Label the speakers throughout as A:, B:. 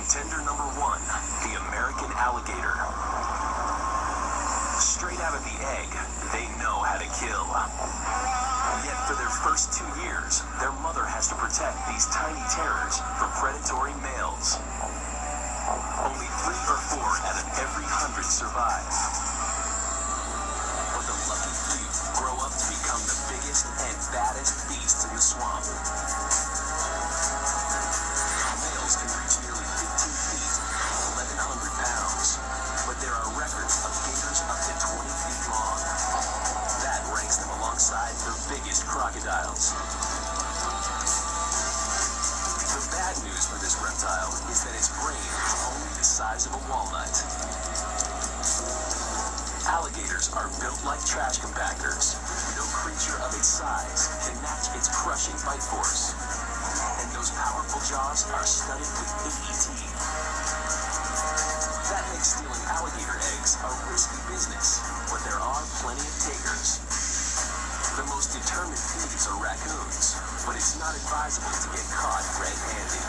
A: Contender number 1, the American alligator. Straight out of the egg, they know how to kill. Yet for their first 2 years, their mother has to protect these tiny terrors from predatory males. Only 3 or 4 out of every 100 survive. But the lucky few grow up to become the biggest and baddest beasts in the swamp. Males can reach nearly 15 feet, 1,100 pounds. But there are records of gators up to 20 feet long. That ranks them alongside the biggest crocodiles. The bad news for this reptile is that its brain is only the size of a walnut. Alligators are built like trash compactors. No creature of its size can match its crushing bite force. And those powerful jaws are studded with 80 teeth. That makes stealing alligator eggs a risky business, but there are plenty of takers. The most determined thieves are raccoons, but it's not advisable to get caught red-handed.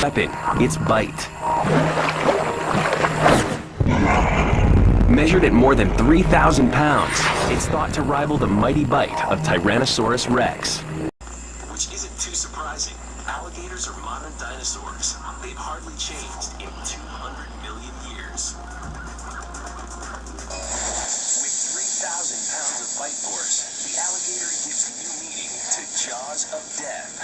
B: Weapon, its bite. Measured at more than 3,000 pounds, it's thought to rival the mighty bite of Tyrannosaurus Rex.
A: Which isn't too surprising. Alligators are modern dinosaurs. They've hardly changed in 200 million years. With 3,000 pounds of bite force, the alligator gives new meaning to jaws of death.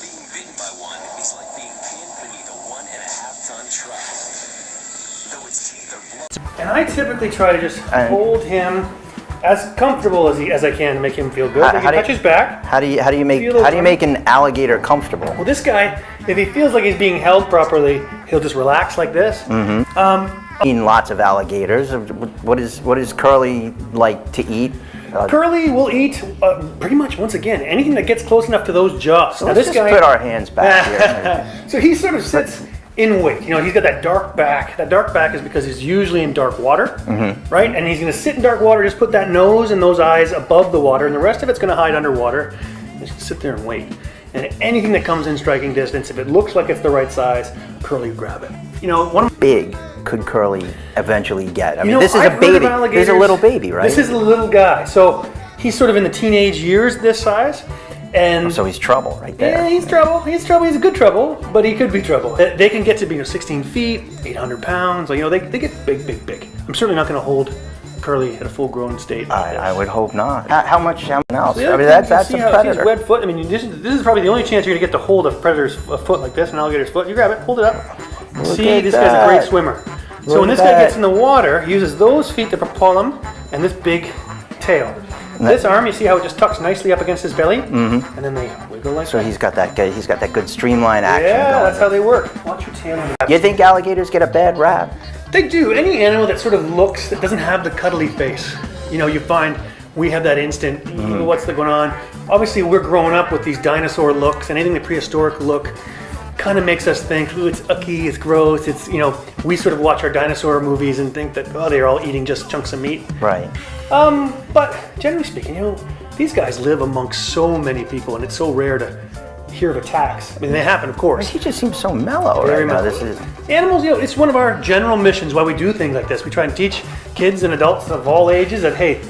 A: Being bitten by one is like being pinned beneath a 1.5-ton truck. Though its teeth are blunt.
C: And I typically try to just hold him as comfortable as I can to make him feel good. How touch his back.
D: How do you make an alligator comfortable?
C: Well, this guy, if he feels like he's being held properly, he'll just relax like this.
D: I've seen lots of alligators. What is Curly like to eat?
C: Curly will eat pretty much, once again, anything that gets close enough to those jaws.
D: So now, let's just put our hands back here.
C: So he sort of sits in wait. You know, he's got that dark back. That dark back is because he's usually in dark water, right? And he's going to sit in dark water, just put that nose and those eyes above the water, and the rest of it's going to hide underwater. Just sit there and wait. And anything that comes in striking distance, if it looks like it's the right size, Curly will grab it. You know, one of
D: big could Curly eventually get? I mean, this is a baby. This is a little baby, right?
C: This is a little guy. So he's sort of in the teenage years, this size. And
D: so he's trouble right there.
C: Yeah, he's trouble. He's trouble. He's a good trouble, but he could be trouble. They can get to be 16 feet, 800 pounds. You know, they get big, big, big. I'm certainly not going to hold Curly at a full-grown state.
D: I would hope not. How much else?
C: So
D: I mean, that's a predator.
C: His web foot. I mean, this is probably the only chance you're going to get to hold a predator's foot like this, an alligator's foot. You grab it, hold it up. See, this guy's a great swimmer. So when this guy gets in the water, he uses those feet to propel him, and this big tail. This arm, you see how it just tucks nicely up against his belly, and then they wiggle like that.
D: So he's got that good streamline action.
C: Yeah,
D: going.
C: that's how they work. Watch your tail.
D: You think alligators get a bad rap?
C: They do. Any animal that sort of looks, that doesn't have the cuddly face. You know, you find we have that instant, what's going on? Obviously, we're growing up with these dinosaur looks, and anything the prehistoric look kind of makes us think, ooh, it's icky, it's gross, it's, you know, we sort of watch our dinosaur movies and think that, oh, they're all eating just chunks of meat.
D: Right.
C: But generally speaking, you know, these guys live amongst so many people, and it's so rare to hear of attacks. I mean, they happen, of course.
D: He just seems so mellow right now. This is
C: animals. You know, it's one of our general missions why we do things like this. We try and teach kids and adults of all ages that, hey,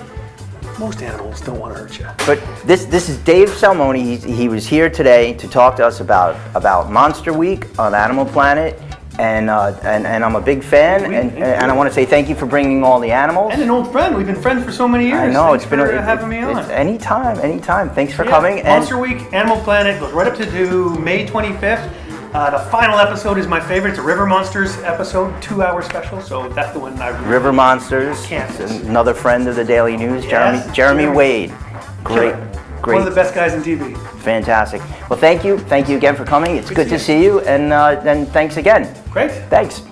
C: most animals don't want to hurt you.
D: But this is Dave Salmoni. He was here today to talk to us about Monster Week on Animal Planet. And I'm a big fan, and I want to say thank you for bringing all the animals.
C: And an old friend. We've been friends for so many years.
D: I know.
C: Thanks for having me on.
D: Anytime. Thanks for coming.
C: Monster Week, Animal Planet goes right up to May 25th. The final episode is my favorite. It's a River Monsters episode, 2-hour special. So that's the one I really
D: River Monsters.
C: Can't miss.
D: Another friend of the Daily News,
C: Yes,
D: Jeremy Wade. Great.
C: One of the best guys in TV.
D: Fantastic. Well, thank you again for coming. It's good to see you, and thanks again.
C: Great.
D: Thanks.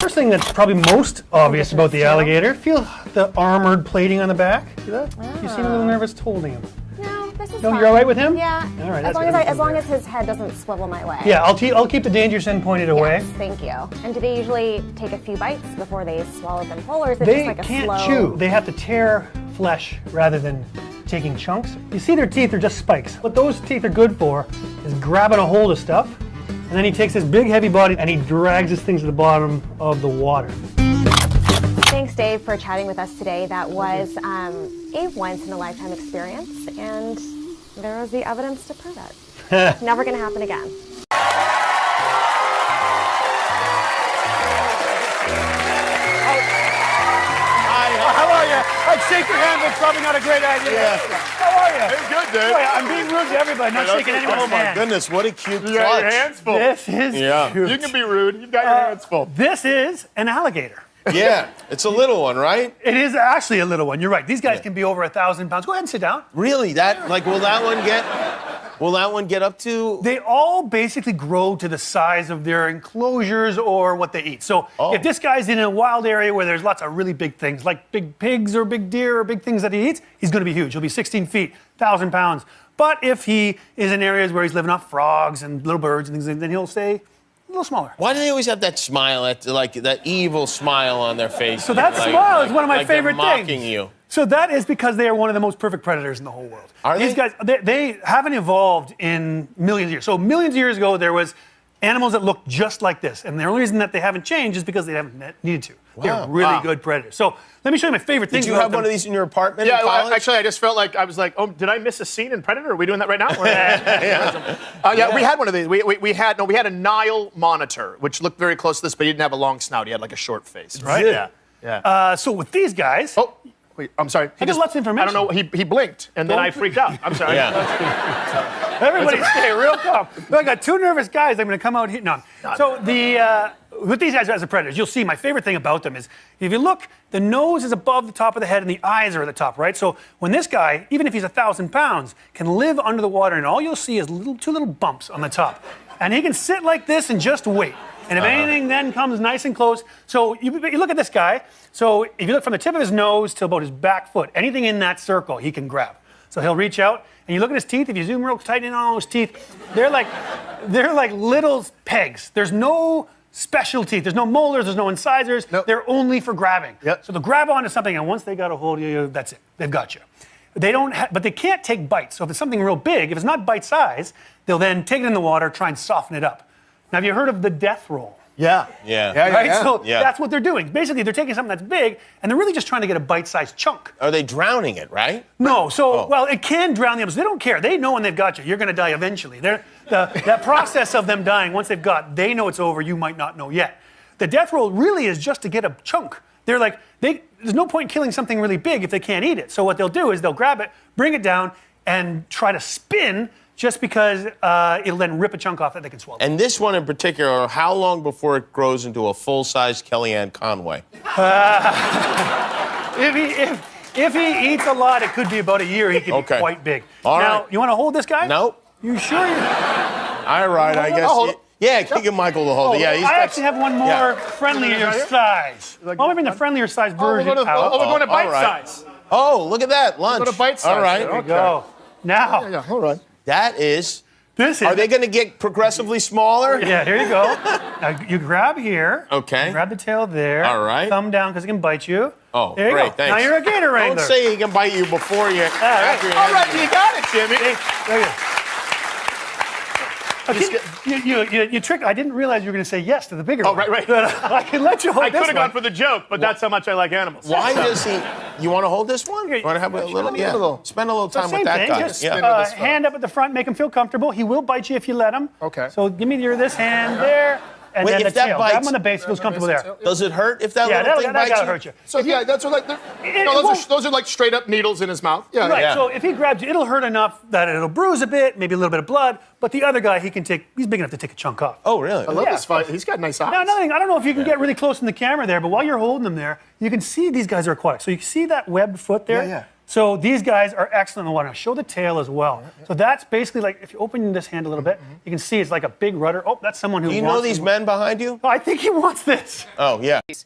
C: First thing that's probably most obvious about the alligator, feel the armored plating on the back. See that? You seem a little nervous holding him.
E: No, this is
C: No,
E: fine.
C: you're all right with him?
E: Yeah.
C: All right,
E: As
C: that's
E: long
C: good.
E: as long as his head doesn't swivel my way.
C: Yeah, I'll keep the dangerous end pointed away.
E: Yes, thank you. And do they usually take a few bites before they swallow them whole, or is it
C: They
E: just like a
C: can't
E: slow?
C: chew. They have to tear flesh rather than taking chunks. You see their teeth are just spikes. What those teeth are good for is grabbing a hold of stuff, and then he takes his big heavy body and he drags his things to the bottom of the water.
E: Thanks, Dave, for chatting with us today. That was a once-in-a-lifetime experience, and there was the evidence to prove it. Never going to happen again.
C: How are you? I'd shake your hand, but it's probably not a great idea.
F: Yeah.
C: How are you?
F: Hey, good, dude.
C: Boy, I'm being rude to everybody, not shaking anyone's
F: Oh my
C: hand.
F: goodness, what a cute
G: You got your
F: clutch.
G: hands full.
C: This is
F: Yeah.
C: cute.
G: You can be rude. You've got your hands full.
C: This is an alligator.
F: Yeah, it's a little one, right?
C: It is actually a little one. You're right. These guys can be over 1,000 pounds. Go ahead and sit down.
F: Really? That like will that one get up to?
C: They all basically grow to the size of their enclosures or what they eat. So if this guy's in a wild area where there's lots of really big things, like big pigs or big deer or big things that he eats, he's going to be huge. He'll be 16 feet, 1,000 pounds. But if he is in areas where he's living off frogs and little birds and things, then he'll stay a little smaller.
F: Why do they always have that smile, like that evil smile on their face?
C: So that smile is one of my
F: like they're
C: favorite
F: mocking
C: things.
F: you.
C: So that is because they are one of the most perfect predators in the whole world.
F: Are
C: These
F: they?
C: guys, they haven't evolved in millions of years. So millions of years ago, there was animals that looked just like this. And the only reason that they haven't changed is because they haven't needed to. They're really good predators. So let me show you my favorite things
F: Did you
C: about
F: have one
C: them.
F: of these in your apartment
G: Yeah,
F: in
G: well,
F: college?
G: actually, I just felt like I was like, oh, did I miss a scene in Predator? Are we doing that right now? Yeah, we had one of these. We had a Nile monitor, which looked very close to this, but he didn't have a long snout. He had like a short face. Right? Yeah.
C: So with these guys,
G: Oh, wait, I'm sorry.
C: I got lots of information.
G: I don't know. He blinked, and then I freaked out. I'm sorry.
F: Yeah.
C: everybody stay real calm. I got two nervous guys. I'm going to come out here. No. So with these guys as a predators, you'll see my favorite thing about them is if you look, the nose is above the top of the head and the eyes are at the top, right? So when this guy, even if he's 1,000 pounds, can live under the water and all you'll see is two little bumps on the top. And he can sit like this and just wait. And if anything then comes nice and close, so you look at this guy, so if you look from the tip of his nose to about his back foot, anything in that circle he can grab. So he'll reach out, and you look at his teeth, if you zoom real tight in on those teeth, they're like little pegs. There's no special teeth. There's no molars, there's no incisors.
G: Nope.
C: They're only for grabbing.
G: Yep.
C: So they'll grab onto something, and once they got a hold of you, that's it. They've got you. They don't, but they can't take bites. So if it's something real big, if it's not bite size, they'll then take it in the water, try and soften it up. Now, have you heard of the death roll?
G: Yeah.
F: Yeah.
C: Right? So
F: Yeah.
C: that's what they're doing. Basically, they're taking something that's big, and they're really just trying to get a bite-sized chunk.
F: Are they drowning it, right?
C: No, so,
F: Oh.
C: well, it can drown the animals. They don't care. They know when they've got you. You're going to die eventually. That process of them dying, once they've got, they know it's over. You might not know yet. The death roll really is just to get a chunk. They're like, there's no point in killing something really big if they can't eat it. So what they'll do is they'll grab it, bring it down, and try to spin just because it'll then rip a chunk off that they can swallow.
F: And this one in particular, how long before it grows into a full-size Kellyanne Conway?
C: If he eats a lot, it could be about a year. He could be
F: Okay.
C: quite big.
F: All
C: now,
F: right.
C: you want to hold this guy?
F: No.
C: You sure?
F: All right, I guess.
G: hold it.
F: Yeah, Keegan Michael will hold it. Yeah,
C: I actually have one more
F: Yeah.
C: friendlier size. Why don't we bring the friendlier size version
G: we're going
C: out?
G: to bite
F: all right.
G: size.
F: Oh, look at that, lunch.
G: Go to bite size.
F: All right.
G: Okay.
C: Go. Now,
G: Yeah, hold on.
F: That is.
C: this is.
F: Are they going to get progressively smaller?
C: Yeah, here you go. Now, you grab here.
F: Okay.
C: Grab the tail there.
F: All right.
C: Thumb down because it can bite you.
F: Oh,
C: there you
F: great,
C: go.
F: thanks.
C: Now you're a gator wrangler.
F: Don't say he can bite you before you. After you
G: All right, you got it, Jimmy.
C: There you go. You trick. I didn't realize you were going to say yes to the bigger one.
G: right.
C: I can let you hold
G: I
C: this
G: could have
C: one.
G: gone for the joke, but that's how much I like animals.
F: Why does he? You want to hold this one? You want to have a little? Yeah. Spend a little time
C: Same
F: with that
C: thing.
F: guy.
C: Just
F: Yeah.
C: hand up at the front, make him feel comfortable. He will bite you if you let him.
G: Okay.
C: So give me this hand there, and
F: Wait,
C: then the
F: if that
C: tail. Grab
F: bites-
C: him on the base. Feels comfortable there.
F: Does it hurt if that
C: Yeah,
F: little thing bites
C: that'll
F: you?
C: hurt you.
G: So yeah, that's what like.
C: It
G: No,
C: won't-
G: those are like straight up needles in his mouth. Yeah.
C: Right.
F: Yeah.
C: So if he grabs you, it'll hurt enough that it'll bruise a bit, maybe a little bit of blood. But the other guy, he's big enough to take a chunk off.
F: Oh, really?
G: I love
C: Yeah.
G: this fight. He's got nice eyes.
C: Now, another thing, I don't know if you can get really close in the camera there, but while you're holding them there, you can see these guys are aquatic. So you can see that webbed foot there?
G: Yeah.
C: So these guys are excellent in the water. Now show the tail as well. So that's basically like, if you open this hand a little bit, you can see it's like a big rudder. Oh, that's someone who
F: Do you
C: wants
F: know these
C: to-
F: men behind you?
C: Oh, I think he wants this.
F: Oh, yeah.
H: Is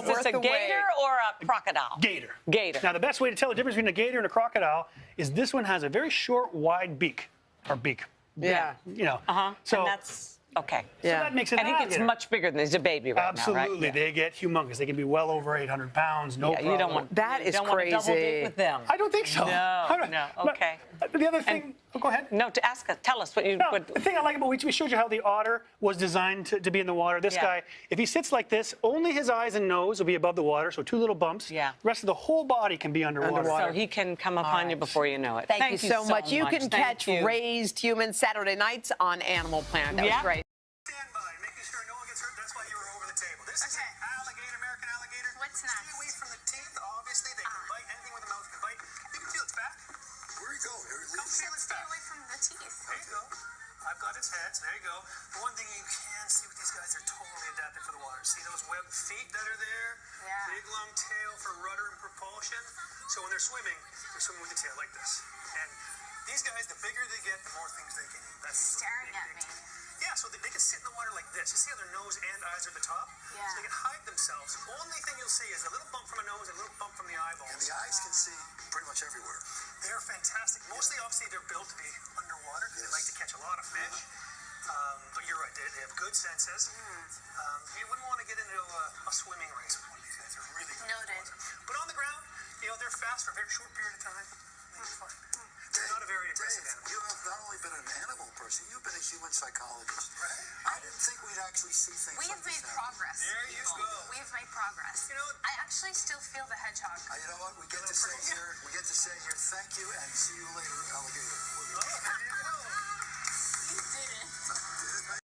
H: this a gator or a crocodile?
C: Gator.
H: Gator.
C: Now the best way to tell the difference between a gator and a crocodile is this one has a very short, wide beak.
I: Yeah.
C: You know.
H: So
C: So,
H: that's okay.
C: so that makes it
H: And he gets
C: alligator.
H: much bigger than he's a baby right
C: Absolutely,
H: now, right?
C: they get humongous. They can be well over 800 pounds. No
H: Yeah,
C: problem.
H: you don't want
I: That
H: you
I: is
H: don't want to double
I: crazy.
H: date with them.
C: I don't think so.
H: No,
C: But
H: okay.
C: The other thing. Go ahead.
H: No, to ask us, tell us what you.
C: No,
H: What,
C: the thing I like about we showed you how the otter was designed to be in the water. This
H: Yeah.
C: guy, if he sits like this, only his eyes and nose will be above the water, so 2 little bumps.
H: Yeah.
C: The rest of the whole body can be underwater.
H: so he can come upon you before you know it.
I: Thank you so much. You can
H: Thank
I: catch
H: you.
I: raised humans Saturday nights on Animal Planet. That was
H: Yeah.
I: great.
A: Stand by, making sure no one gets hurt. That's why you were over the table. This is an alligator, American alligator.
J: What's
A: Stay
J: next?
A: away from the teeth. Obviously, they can bite. Anything with a mouth can bite. You can feel its back. Where you go? Come feel its
J: Stay
A: back.
J: away from the teeth.
A: There you go. I've got its head. So there you go. The one thing you can see with these guys, they're totally adapted for the water. See those webbed feet that are there?
J: Yeah.
A: Big long tail for rudder and propulsion. So when they're swimming with the tail like this. And these guys, the bigger they get, the more things they can eat. That's
J: Staring at me.
A: Yeah, so they can sit in the water like this. You see how their nose and eyes are at the top?
J: Yeah.
A: So they can hide themselves. Only thing you'll see is a little bump from a nose and a little bump from the eyeballs.
K: And the eyes can see pretty much everywhere.
A: They're fantastic. Mostly, obviously, they're built to be underwater. They like to catch a lot of fish. But you're right, they have good senses. You wouldn't want to get into a swimming race with one of these guys. They're really good.
J: Noted.
A: But on the ground, they're fast for a very short period of time. They're fine. They're not a very aggressive
K: Dave,
A: animal.
K: you have not only been an animal person, you've been a human psychologist.
A: Right.
K: I didn't think we'd actually see things
J: We
K: like
J: have
K: this
J: made
K: happen.
J: progress.
A: There you
J: people.
A: go.
J: We have made progress. I actually still feel the hedgehog.
K: You know what? We get to say here, thank you and see you later, alligator.
A: Oh, there you go.